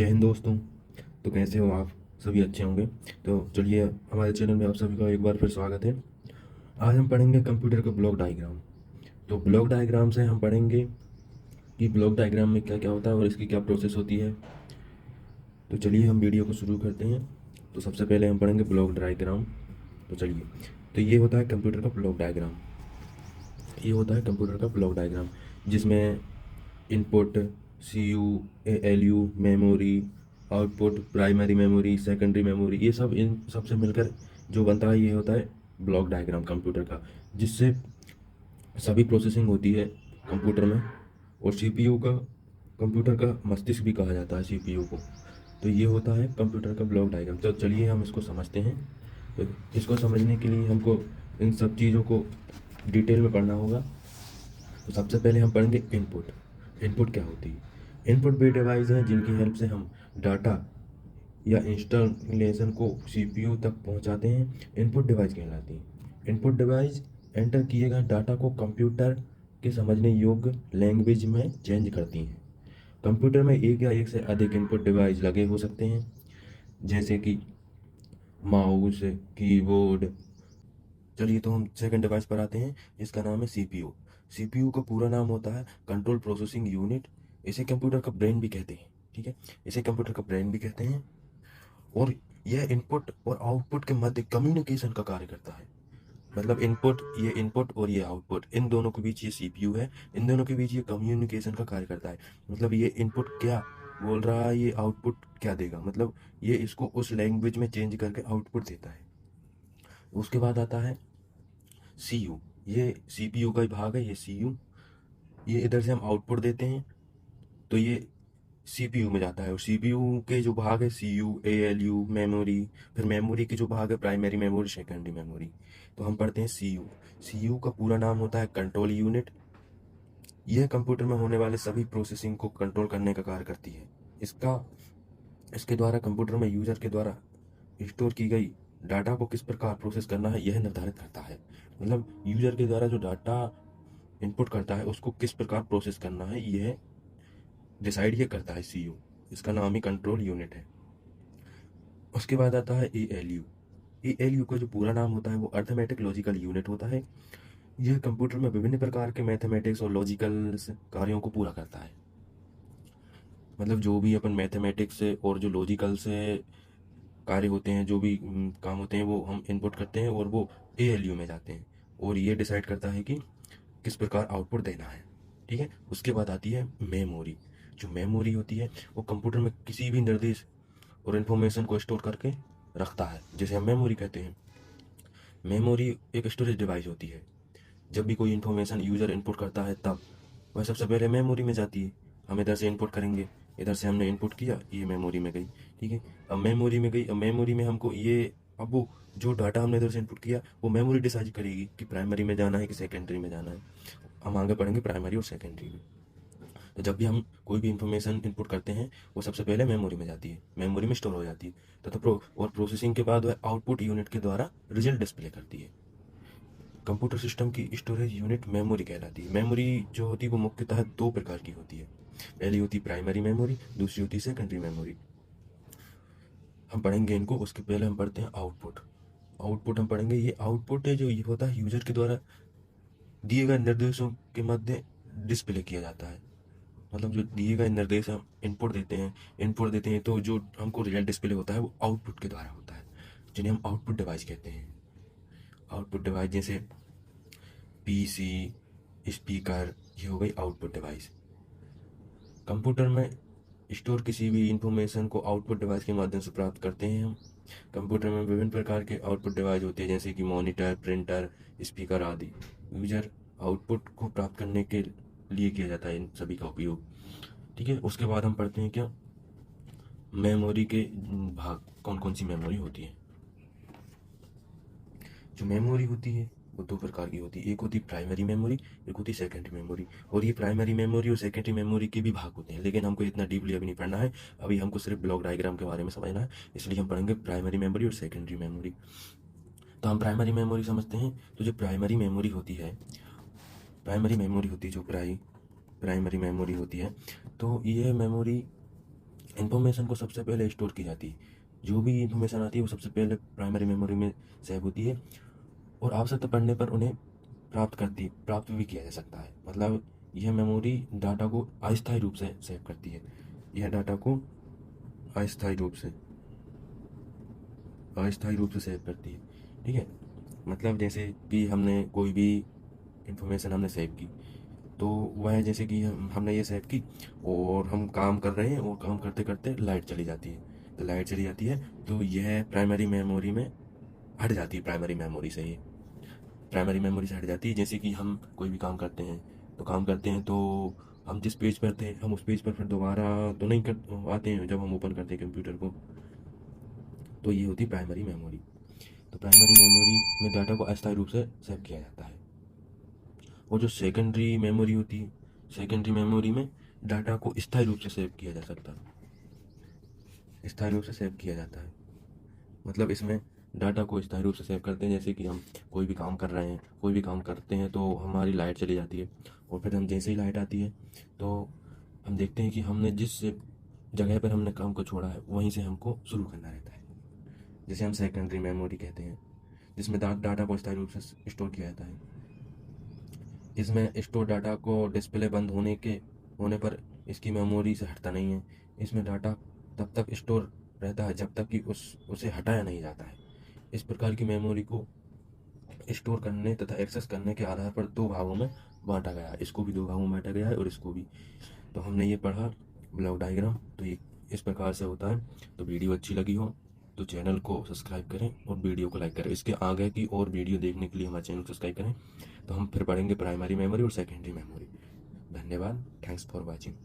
जय हिंद दोस्तों। तो कैसे हो आप? सभी अच्छे होंगे। तो चलिए, हमारे चैनल में आप सभी का एक बार फिर स्वागत है। आज हम पढ़ेंगे कंप्यूटर का ब्लॉक डायग्राम। तो ब्लॉक डायग्राम से हम पढ़ेंगे कि ब्लॉक डायग्राम में क्या क्या होता है और इसकी क्या प्रोसेस होती है। तो चलिए हम वीडियो को शुरू करते हैं। तो सबसे पहले हम पढ़ेंगे ब्लॉक डायग्राम। तो चलिए, तो ये होता है कंप्यूटर का ब्लॉक डायग्राम। ये होता है कंप्यूटर का ब्लॉक डायग्राम जिसमें input, CU, LU, memory, output, primary memory, secondary memory, ये सब इन सब से मिलकर जो बनता है ये होता है ब्लॉक डायग्राम कंप्यूटर का, जिससे सभी प्रोसेसिंग होती है कंप्यूटर में। और सीपीयू का, कंप्यूटर का मस्तिष्क भी कहा जाता है सीपीयू को। तो ये होता है कंप्यूटर का ब्लॉक डायग्राम। तो चलिए हम इसको समझते हैं। तो इसको समझने के लिए हमको इन सब चीज़ों को डिटेल में पढ़ना होगा। तो सबसे पहले हम पढ़ेंगे इनपुट। इनपुट क्या होती है? इनपुट वे डिवाइस हैं जिनकी हेल्प से हम डाटा या इंस्टॉलेशन को सीपीयू तक पहुंचाते हैं। इनपुट डिवाइस कहलाती है। इनपुट डिवाइस एंटर किए गए डाटा को कंप्यूटर के समझने योग्य लैंग्वेज में चेंज करती हैं। कंप्यूटर में एक या एक से अधिक इनपुट डिवाइस लगे हो सकते हैं, जैसे कि माउस, कीबोर्ड। चलिए, तो हम सेकंड डिवाइस पर आते हैं। इसका नाम है सीपीयू। सीपीयू का पूरा नाम होता है कंट्रोल प्रोसेसिंग यूनिट। इसे कंप्यूटर का ब्रेन भी कहते हैं। ठीक है, इसे कंप्यूटर का ब्रेन भी कहते हैं। और यह इनपुट और आउटपुट के मध्य कम्युनिकेशन का कार्य करता है। मतलब इनपुट, ये इनपुट और ये आउटपुट, इन दोनों के बीच ये सीपीयू है। इन दोनों के बीच ये कम्युनिकेशन का कार्य करता है। मतलब ये इनपुट क्या बोल रहा है, ये आउटपुट क्या देगा, मतलब ये इसको उस लैंग्वेज में चेंज करके आउटपुट देता है। उसके बाद आता है सीयू। ये सीपीयू का ही भाग है, ये सीयू। ये इधर से हम आउटपुट देते हैं तो ये सीपीयू में जाता है। और सीपीयू के जो भाग है सीयू, एएलयू, मेमोरी, फिर मेमोरी के जो भाग है प्राइमरी मेमोरी, सेकेंडरी मेमोरी। तो हम पढ़ते हैं सीयू। सीयू का पूरा नाम होता है कंट्रोल यूनिट। यह कंप्यूटर में होने वाले सभी प्रोसेसिंग को कंट्रोल करने का कार्य करती है। इसका इसके द्वारा कंप्यूटर में यूजर के द्वारा स्टोर की गई डाटा को किस प्रकार प्रोसेस करना है यह निर्धारित करता है। मतलब यूजर के द्वारा जो डाटा इनपुट करता है उसको किस प्रकार प्रोसेस करना है यह डिसाइड ये करता है सीयू। इसका नाम ही कंट्रोल यूनिट है। उसके बाद आता है एएलयू। एएलयू का जो पूरा नाम होता है वो अर्थमेटिक लॉजिकल यूनिट होता है। यह कंप्यूटर में विभिन्न प्रकार के मैथमेटिक्स और लॉजिकल कार्यों को पूरा करता है। मतलब जो भी अपन मैथमेटिक्स से और जो लॉजिकल से कार्य होते हैं, जो भी काम होते हैं, वो हम इनपुट करते हैं और वो एएलयू में जाते हैं। और ये डिसाइड करता है कि किस प्रकार आउटपुट देना है। ठीक है, उसके बाद आती है मेमोरी। जो मेमोरी होती है वो कंप्यूटर में किसी भी निर्देश और इन्फॉर्मेशन को स्टोर करके रखता है, जिसे हम मेमोरी कहते हैं। मेमोरी एक स्टोरेज डिवाइस होती है। जब भी कोई इन्फॉर्मेशन यूज़र इनपुट करता है तब वह सबसे पहले मेमोरी में जाती है। हम इधर से इनपुट करेंगे, इधर से हमने इनपुट किया, ये मेमोरी में गई। ठीक है, अब मेमोरी में गई, अब मेमोरी में हमको ये, अब वो जो डाटा हमने इधर से इनपुट किया वो मेमोरी डिसाइड करेगी कि प्राइमरी में जाना है कि सेकेंडरी में जाना है। हम आगे पढ़ेंगे प्राइमरी और सेकेंडरी में। तो जब भी हम कोई भी इंफॉर्मेशन इनपुट करते हैं वो सबसे पहले मेमोरी में जाती है, मेमोरी में स्टोर हो जाती है। तो और प्रोसेसिंग के बाद वह आउटपुट यूनिट के द्वारा रिजल्ट डिस्प्ले करती है। कंप्यूटर सिस्टम की स्टोरेज यूनिट मेमोरी कहलाती है। मेमोरी जो होती है वो मुख्यतः दो प्रकार की होती है। पहली होती है प्राइमरी मेमोरी, दूसरी होती है सेकेंडरी मेमोरी। हम पढ़ेंगे इनको, उसके पहले हम पढ़ते हैं आउटपुट। आउटपुट हम पढ़ेंगे। ये आउटपुट है जो ये होता है यूजर के द्वारा दिए गए निर्देशों के मध्य डिस्प्ले किया जाता है। मतलब जो दिए गए निर्देश हम इनपुट देते हैं तो जो हमको रिजल्ट डिस्प्ले होता है वो आउटपुट के द्वारा होता है, जिन्हें हम आउटपुट डिवाइस कहते हैं। आउटपुट डिवाइस जैसे पीसी, स्पीकर, ये हो गई आउटपुट डिवाइस। कंप्यूटर में स्टोर किसी भी इंफॉर्मेशन को आउटपुट डिवाइस के माध्यम से प्राप्त करते हैं हम। कंप्यूटर में विभिन्न प्रकार के आउटपुट डिवाइस होते हैं, जैसे कि मॉनिटर, प्रिंटर, स्पीकर आदि। यूजर आउटपुट को प्राप्त करने के लिए किया जाता है इन सभी का उपयोग। ठीक है, उसके बाद हम पढ़ते हैं क्या, मेमोरी के भाग, कौन कौन सी मेमोरी होती है। जो मेमोरी होती है वो दो प्रकार की होती है। एक होती है प्राइमरी मेमोरी, एक होती है सेकेंडरी मेमोरी। और ये प्राइमरी मेमोरी और सेकेंडरी मेमोरी के भी भाग होते हैं, लेकिन हमको इतना डीपली अभी नहीं पढ़ना है। अभी हमको सिर्फ ब्लॉक डायग्राम के बारे में समझना है, इसलिए हम पढ़ेंगे प्राइमरी मेमोरी और सेकेंडरी मेमोरी। तो हम प्राइमरी मेमोरी समझते हैं। तो जो प्राइमरी मेमोरी होती है, जो प्राइमरी मेमोरी होती है, तो ये मेमोरी इन्फॉर्मेशन को सबसे पहले स्टोर की जाती है। जो भी इन्फॉर्मेशन आती है वो सबसे पहले प्राइमरी मेमोरी में सेव होती है और आवश्यकता पड़ने पर उन्हें प्राप्त भी किया जा सकता है। मतलब यह मेमोरी डाटा को अस्थायी रूप से सेव करती है। यह डाटा को अस्थायी रूप से सेव करती है। ठीक है, मतलब जैसे कि हमने कोई भी इंफॉर्मेशन हमने सेव की, तो वह जैसे कि हमने ये सेव की और हम काम कर रहे हैं और काम करते करते लाइट चली जाती है। तो लाइट चली जाती है तो यह प्राइमरी मेमोरी में हट जाती है। प्राइमरी मेमोरी से हट जाती है। जैसे कि हम कोई भी काम करते हैं तो हम जिस पेज पर थे हम उस पेज पर फिर दोबारा तो नहीं कर आते हैं जब हम ओपन करते हैं कंप्यूटर को। तो ये होती है प्राइमरी मेमोरी। तो प्राइमरी मेमोरी में डाटा को अस्थायी रूप से सेव किया जाता है। और जो सेकेंडरी मेमोरी होती है, सेकेंडरी मेमोरी में डाटा को स्थायी रूप से सेव किया जा सकता है। स्थायी रूप से सेव किया जाता है, मतलब इसमें डाटा को स्थायी रूप से सेव करते हैं। जैसे कि हम कोई भी काम कर रहे हैं, कोई भी काम करते हैं तो हमारी लाइट चली जाती है और फिर हम जैसे ही लाइट आती है तो हम देखते हैं कि हमने जिस जगह पर हमने काम को छोड़ा है वहीं से हमको शुरू करना रहता है, जिसे हम सेकेंडरी मेमोरी कहते हैं, जिसमें डाटा को स्थायी रूप से स्टोर किया जाता है। इसमें स्टोर डाटा को डिस्प्ले बंद होने पर इसकी मेमोरी से हटता नहीं है। इसमें डाटा तब तक स्टोर रहता है जब तक कि उसे हटाया नहीं जाता है। इस प्रकार की मेमोरी को स्टोर करने तथा एक्सेस करने के आधार पर दो भागों में बांटा गया है। इसको भी दो भागों में बांटा गया है और इसको भी। तो हमने ये पढ़ा ब्लॉक डायग्राम, तो ये इस प्रकार से होता है। तो वीडियो अच्छी लगी हो तो चैनल को सब्सक्राइब करें और वीडियो को लाइक करें। इसके आगे की और वीडियो देखने के लिए हमारे चैनल को सब्सक्राइब करें। तो हम फिर पढ़ेंगे प्राइमरी मेमोरी और सेकेंडरी मेमोरी। धन्यवाद, थैंक्स फॉर वॉचिंग।